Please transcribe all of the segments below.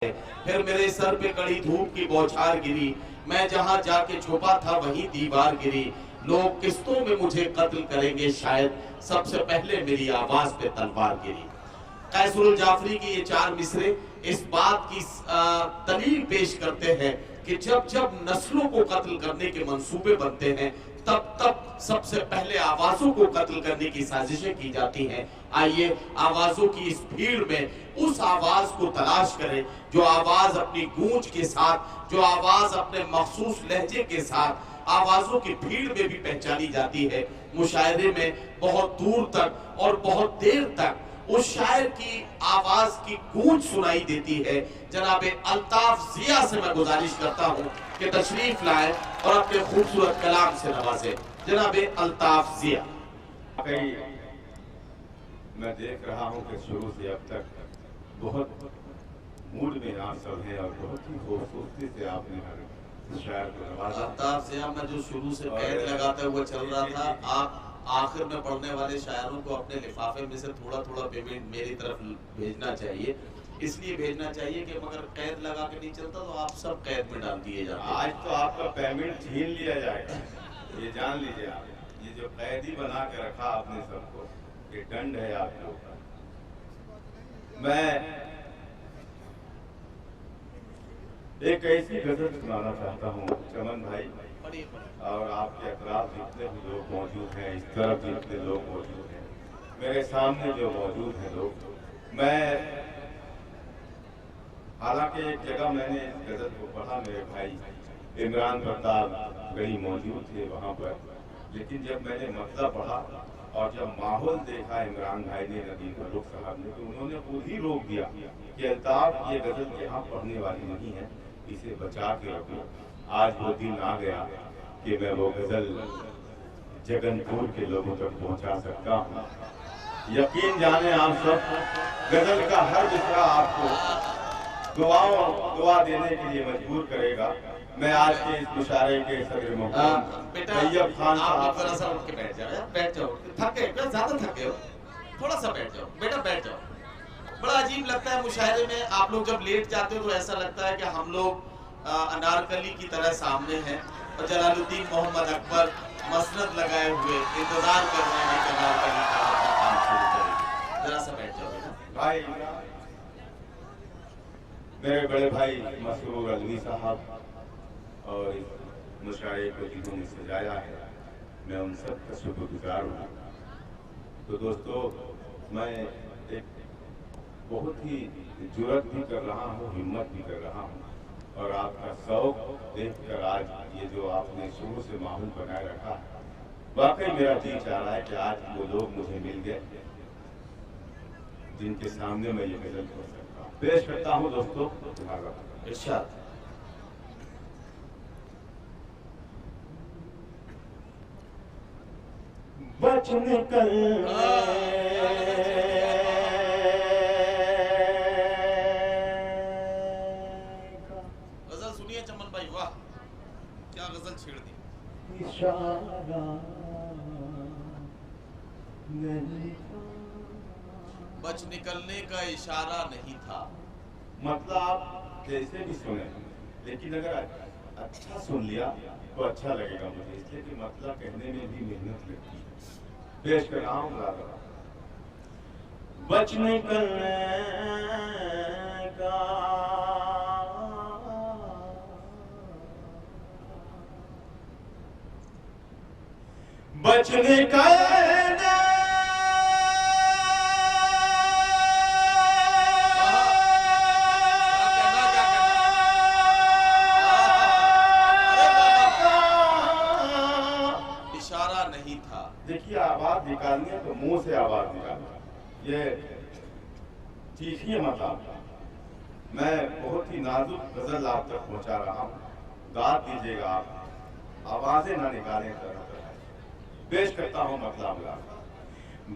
फिर मेरे सर पे कड़ी धूप की बौछार गिरी, मैं जहां जाके छुपा था वहीं दीवार गिरी। लोग किस्तों में मुझे कत्ल करेंगे शायद, सबसे पहले मेरी आवाज पे तलवार गिरी। कैसरुल जाफरी की ये चार मिसरे इस बात की दलील पेश करते हैं कि जब जब नस्लों को कत्ल करने के मंसूबे बनते हैं तब तब सबसे पहले आवाजों को कत्ल करने की साजिशें की जाती हैं। आइए आवाजों की इस भीड़ में उस आवाज को तलाश करें जो आवाज अपनी गूंज के साथ, जो आवाज अपने मखसूस लहजे के साथ आवाजों की भीड़ में भी पहचानी जाती है। मुशायरे में बहुत दूर तक और बहुत देर तक उस शायर की आवाज की गूंज सुनाई देती है। जनाब अल्ताफ जिया से मैं गुजारिश करता हूं कि तशरीफ लाए और अपने खूबसूरत कलाम से नवाजे। जनाब अल्ताफ जिया। मैं देख रहा हूं कि शुरू से अब तक बहुत मूड में आप सब हैं और बहुत ही खूबसूरती से आपने हर शायर को नवाजा। अल्ताफ जिया, मैं जो शुरू से पैर लगाता हुआ चल रहा था, आप आखिर में पढ़ने वाले शायरों को अपने लिफाफे में से थोड़ा थोड़ा पेमेंट मेरी तरफ भेजना चाहिए। इसलिए भेजना चाहिए कि मगर कैद लगा के नहीं चलता तो आप सब कैद में डाल दिए जाते। आज तो आपका पेमेंट छीन लिया जाएगा, ये जान लीजिए आप। ये जो कैदी बना के रखा आपने सबको, ये दंड है आपके ऊपर। मैं एक ऐसी गजल सुनाना चाहता हूँ चमन भाई, और आपके अतराफ जितने भी लोग मौजूद हैं, इस तरफ जितने लोग मौजूद हैं, मेरे सामने जो मौजूद हैं लोग, मैं हालांकि एक जगह मैंने इस गजल को पढ़ा, मेरे भाई इमरान प्रताप गढ़ी मौजूद थे वहाँ पर, लेकिन जब मैंने मतलब पढ़ा और जब माहौल देखा इमरान भाई ने, नदीम फारूक साहब ने, तो उन्होंने खुद ही रोक दिया कि अल्ताफ ये गजल यहाँ पढ़ने वाली नहीं है, इसे बचा के रखो। आज वो दिन आ गया कि मैं वो गजल जगनपुर के लोगों तक पहुंचा सकता हूँ। यकीन जाने आप सब, गजल का हर दूसरा आपको दुआ देने के लिए मजबूर करेगा। मैं आज के इस मुशायरे के सदर मोहतरम तैयब खान साहब, थोड़ा सा उठ के बैठ जाओ, बैठ जाओ, थके ज्यादा थके हो, थोड़ा सा बैठ जाओ बेटा, बैठ जाओ। बड़ा अजीब लगता है मुशायरे में आप लोग जब लेट जाते हो तो ऐसा लगता है कि हम लोग अनारकली की तरह सामने हैं और जलालुद्दीन मोहम्मद अकबर मसनद लगाए हुए इंतजार कर रहे हैं कि अनारकली का अपना काम शुरू करें। जरा सा बैठ जाओ बेटा। भाई मेरे बड़े भाई मसरूर अलवी साहब और इस मुशायरे को जिन्होंने सजाया है, मैं उन सब का शुक्रगुजार हूँ। तो दोस्तों, मैं एक बहुत ही जुर्रत भी कर रहा हूँ, हिम्मत भी कर रहा हूँ, और आपका शौक देखकर आज ये जो आपने शुरू से माहौल बनाए रखा है, वाकई मेरा जी चाह रहा है कि आज वो लोग मुझे मिल गए जिनके सामने मैं ये गजल कर सकता हूँ। पेश करता हूँ दोस्तों, इरशाद। बच निकल गजल सुनिए चमन भाई, वाह क्या गजल छेड़ दी। इशारा बच निकलने का इशारा नहीं था। मतलब आप जैसे भी सुने, लेकिन अगर अच्छा सुन लिया तो अच्छा लगेगा मुझे, इसलिए कि मतलब कहने में भी मेहनत लगती है। पेश कर रहा हूँ ज़्यादा। बच निकलने का बच निकलने नहीं था। देखिए, आवाज निकालनी है तो मुंह से आवाज निकालना, ये सीखिए। मतलब मैं बहुत ही नाजुक गजल आप तक पहुंचा रहा हूँ, दाद दीजिएगा आप, आवाजें ना निकालें तरह तरह। पेश करता हूँ मतलब।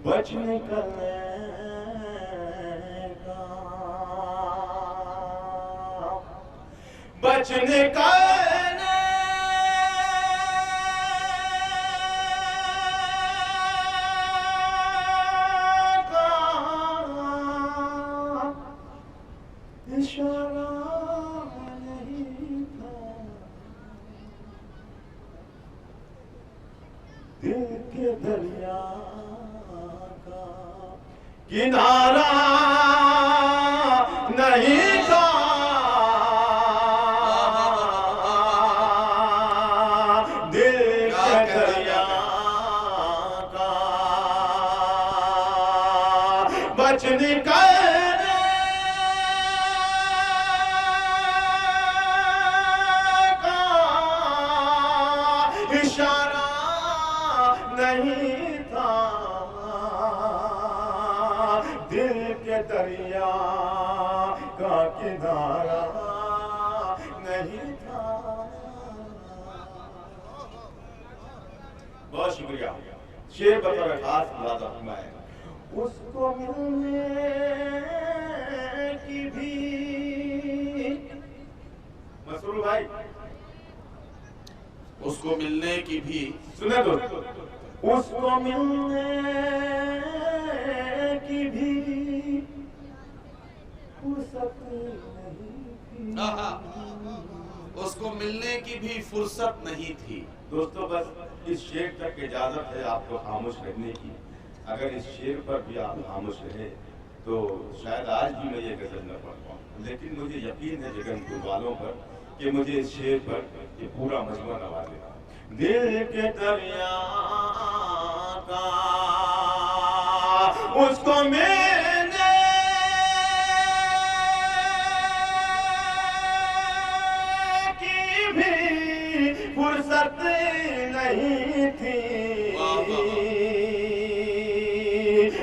बच निकलने का, बच निकलने इशारा दिल के दरिया का किनारा नहीं था, दिल के दरिया का बच निकलने का इशारा नहीं था, दिल के दरिया का किनारा नहीं था। बहुत शुक्रिया। शेर बतौर खास मुलाजा फरमाए। उसको मिलने की भी मसरूर भाई, उसको मिलने की भी सुने तो, उसको मिलने की भी फुर्सत नहीं थी। उसको मिलने की भी फुर्सत नहीं थी। दोस्तों बस इस शेर तक इजाजत है आपको खामोश रहने की। अगर इस शेर पर भी आप खामोश रहे तो शायद आज भी मैं ये गजल न पढ़ पाऊँ, लेकिन मुझे यकीन है जगन वालों पर कि मुझे इस शेर पर ये पूरा मजमूआ नवाजेगा। दिल के दरिया का उसको मैंने की भी फुर्सत नहीं थी,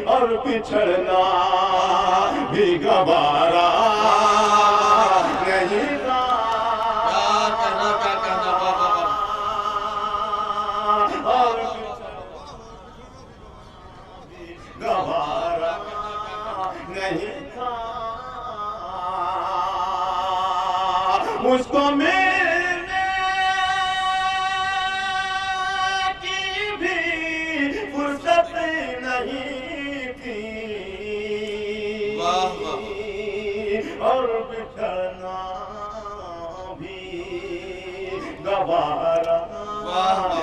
और पिछड़ना भी गवारा नहीं था। क्या कहना और गवारा नहीं था, मुझको मिलने की भी फुर्सत नहीं थी, और बिछड़ना भी गवारा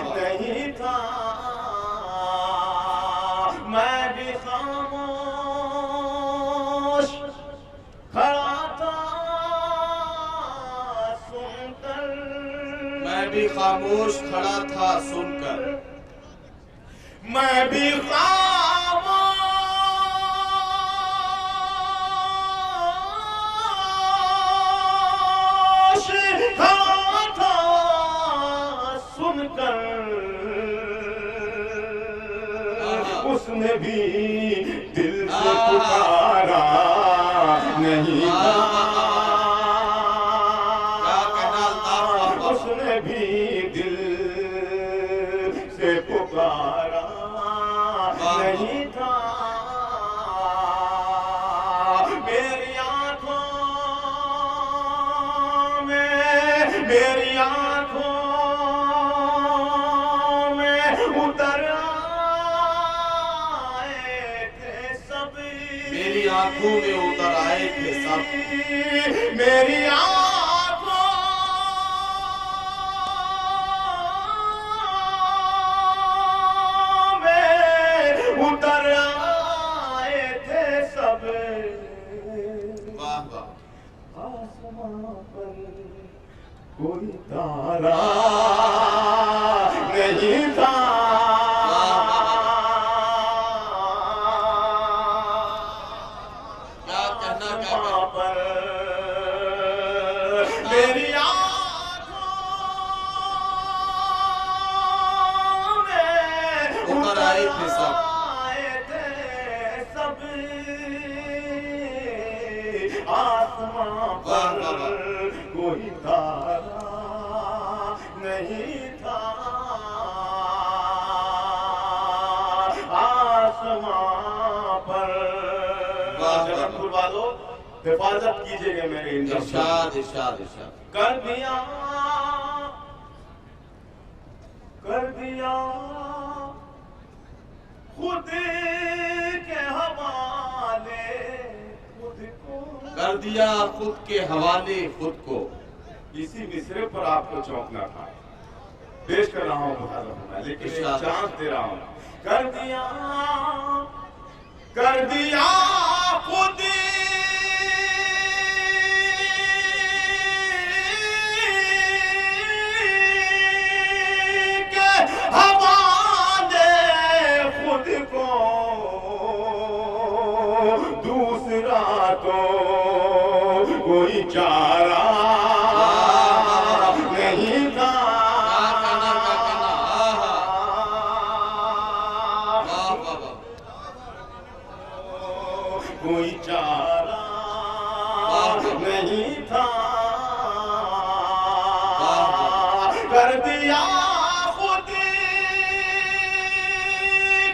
नहीं था। मैं भी खामोश खड़ा था सुनकर, मैं भी खामोश खड़ा था सुनकर, मैं भी खामोश खड़ा था सुनकर, उसने भी दिल से पुकारा नहीं था, उसने भी दिल से पुकारा नहीं था। मेरी आंखों में, मेरी आंखों में उतर आए थे सब, मेरी आंखों में उतर आए थे सब, मेरी आंखों में उतर आए थे सब। वाह वाह। आसमां पर कोई तारा नहीं था, क्या कहना आसमां पर मेरी आंखों में उतर आए थे सब, आए थे सब। आसमां पर कोई तारा नहीं था, आसमां पर। जबलपुर वालों हिफाजत कीजिएगा मेरे इरशाद इरशाद इरशाद। कर दिया खुद के हवाले खुद को, कर दिया खुद के हवाले खुद को। इसी मिसरे पर आपको चौंकना था। पेश कर रहा हूँ मैं, लेकिन एक चांस दे रहा हूँ। कर दिया खुद के हवाले खुद को, दूसरा तो कोई चारा नहीं था। कोई चारा नहीं था, कर दिया खुद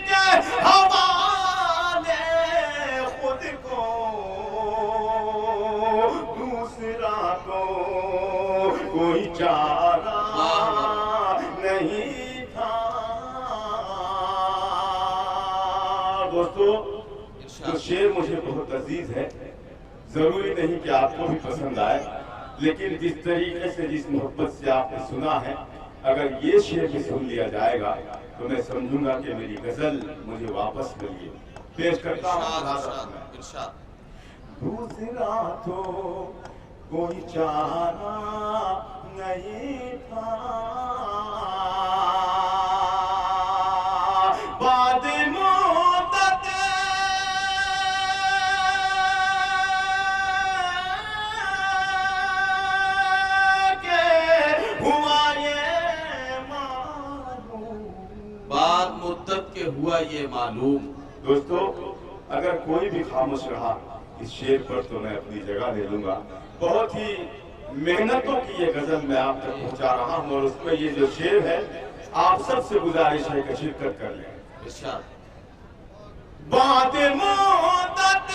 के हवाले खुद को, दूसरा तो कोई चारा नहीं था। दोस्तों, तो शेर मुझे बहुत अजीज है, जरूरी नहीं कि आपको भी पसंद आए, लेकिन जिस तरीके से, जिस मोहब्बत से आपने सुना है, अगर ये शेर भी सुन लिया जाएगा तो मैं समझूंगा कि मेरी गजल मुझे वापस मिल गई। पेश करता हूँ। दूसरा तो कोई चारा नहीं था, बाद मुद्दत के हुआ ये मालूम। दोस्तों, अगर कोई भी खामोश रहा इस शेर पर तो मैं अपनी जगह ले लूंगा। बहुत ही मेहनतों की ये गजल मैं आप तक पहुंचा रहा हूं, और उसमें ये जो शेर है, आप सबसे गुजारिश है कि शिरकत कर लें। बाद मुद्दत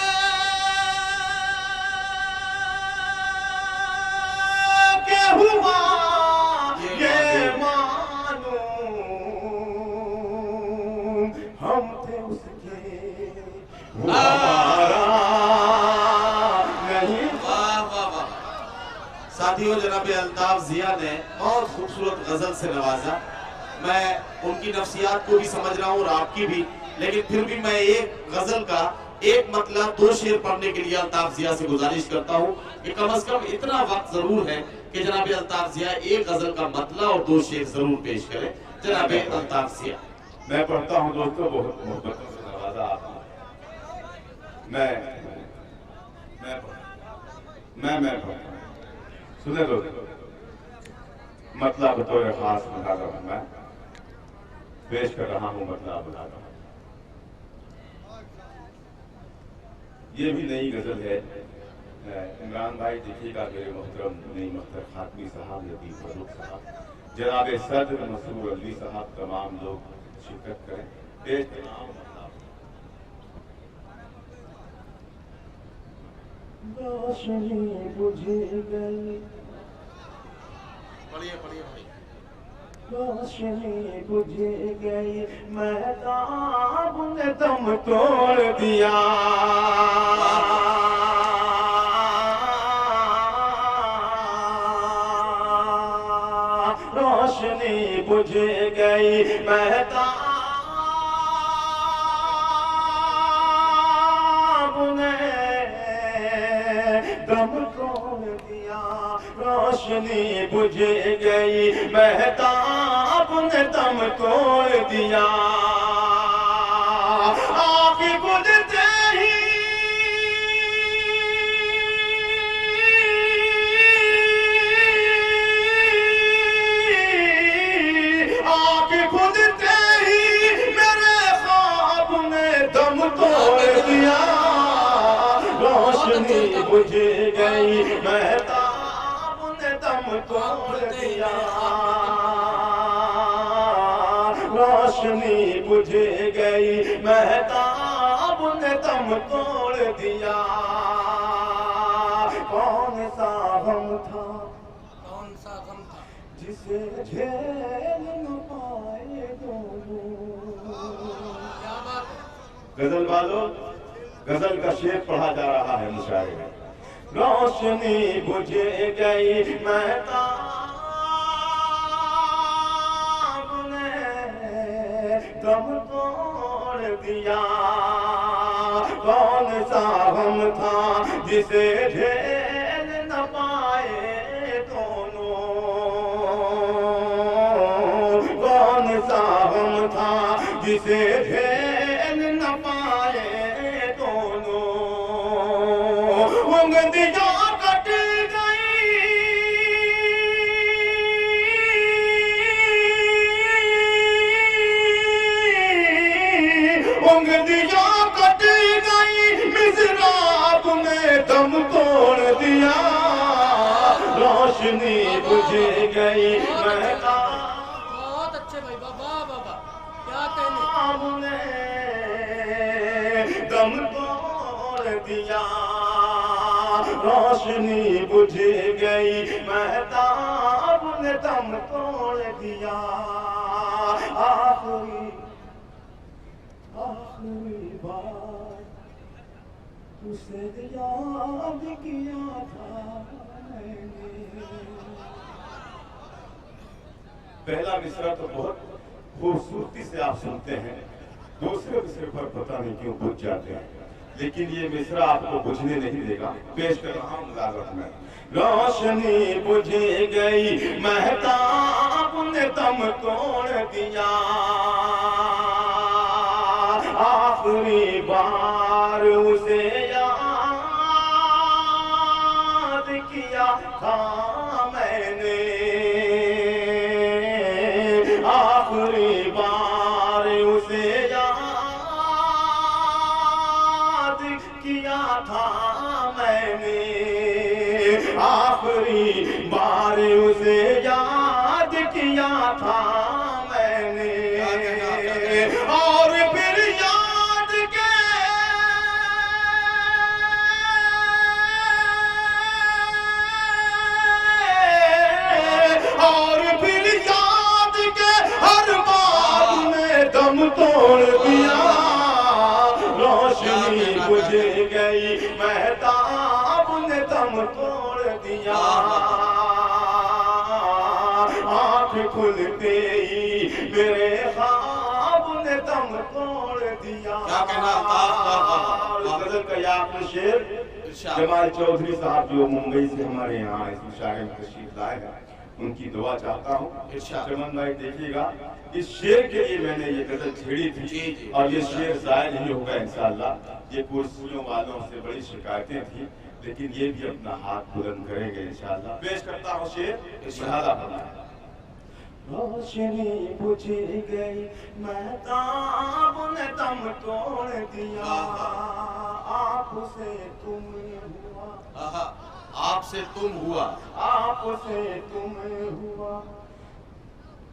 के हुआ ये मालूम, हम थे उसके हमारा नहीं। वाह वाह वाह। साथियों, जनाब अल्ताफ जिया ने बहुत खूबसूरत गजल से नवाजा। मैं उनकी नफ्सियात को भी समझ रहा हूँ और आपकी भी, लेकिन फिर भी मैं एक गजल का एक मतलब 2 शेर पढ़ने के लिए अल्ताफ जिया से गुजारिश करता हूँ कि कम से कम इतना वक्त जरूर है कि जनाब अल्ताफ जिया एक गजल का मतलब और 2 शेर जरूर पेश करें। जनाब अल्ताफ जिया। मैं पढ़ता हूँ दोस्तों, बहुत मोहब्बतों से नवाजा आपने। मैं पढ़ता हूँ, सुने दोस्तों। मतलब बतौर खास बता रहा हूँ, मैं पेश कर रहा हूँ, मतलब बता रहा हूँ। ये भी नई गजल है। इमरान भाई देखिएगा, मेरे मोहतरम नई मख्तर खातमी साहब, लतीफ फरूक साहब, जनाब सदर मसरूर अली साहब, तमाम लोग शिरकत करें। पेश के नाम रोशनी बुझ गई, पढ़िए पढ़िए भाई। रोशनी बुझ गई, महताब ने दम तोड़ दिया। रोशनी बुझ गई, महताब ने दम तोड़ दिया। रोशनी बुझ गई, महताब ने दम तोड़ दिया। आँख बुझते ही आँख खुदते ही मेरे ख्वाब ने दम तोड़ दिया। रोशनी बुझ गई, महताब ने दम तोड़ दिया। रोशनी बुझ गई, महताब ने दम तोड़ दिया। कौन सा गम था, कौन सा गम था जिसे झेल न पाए दोनों। गजल वालों, गजल का शेर पढ़ा जा रहा है मुशायरे में। रोशनी बुझ गई, महताब दम तोड़ दिया। कौन सा गम था जिसे झेल न पाए दोनों, कौन सा गम था जिसे झेल न पाए दोनों। उंगलियां कट गई, उंगलियां कट गई, मिज़राब में दम तोड़ दिया। रोशनी बुझ गई, बहुत अच्छे भाई, बाबा बाबा क्या कहने। हमने दम तोड़ दिया। रोशनी बुझ गई, महताब ने दम तोड़ दिया। आखिरी बार उसे याद किया था मैंने। पहला मिसरा तो बहुत खूबसूरती से आप सुनते हैं, दूसरे मिसरे पर पता नहीं क्यों बुझ जाते हैं, लेकिन ये मिसरा आपको बुझने नहीं देगा। पेश कर रहा हूं मुलाज़त में। रोशनी बुझ गई, महताब ने दम तोड़ दिया। आखिरी बार उसे याद किया था मैंने। आखिरी बार उसे याद किया था मैंने। आखिरी बार उसे याद किया था मैंने। और फिर याद के हर बात में दम तोड़ दिया। रोशनी बुझ गई, महताब ने दम तोड़ दिया। आँख खुलते ही मेरे ख्वाब ने दम तोड़ दिया। क्या कहना गजल का याद शेर जमाल चौधरी साहब जो मुंबई से हमारे यहाँ इस मुशायरे में तशरीफ लाए हैं, उनकी दुआ चाहता हूँ। चमन भाई देखिएगा, इस शेर के लिए मैंने ये गजल छेड़ी थी और ये शेर जाया नहीं होगा इंशाअल्लाह। ये कुर्सियों वालों से बड़ी शिकायतें थी, लेकिन ये भी अपना हाथ बुलंद करेंगे इंशाअल्लाह। पेश करता हूँ शेर, शहादा बना। रोशनी बुझ गई, महताब ने दम तोड़ दिया। आपसे तुम हुआ, आपसे तुम हुआ, आपसे तुम हुआ,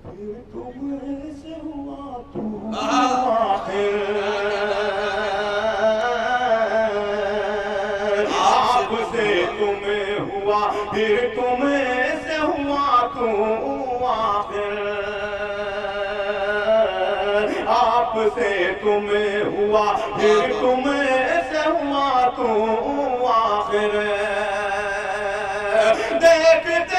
फिर तुमसे हुआ तू। आपसे तुम हुआ, फिर तुमसे हुआ तू आखिर। आपसे तुम हुआ, फिर तुमसे हुआ तू आखिर। देखते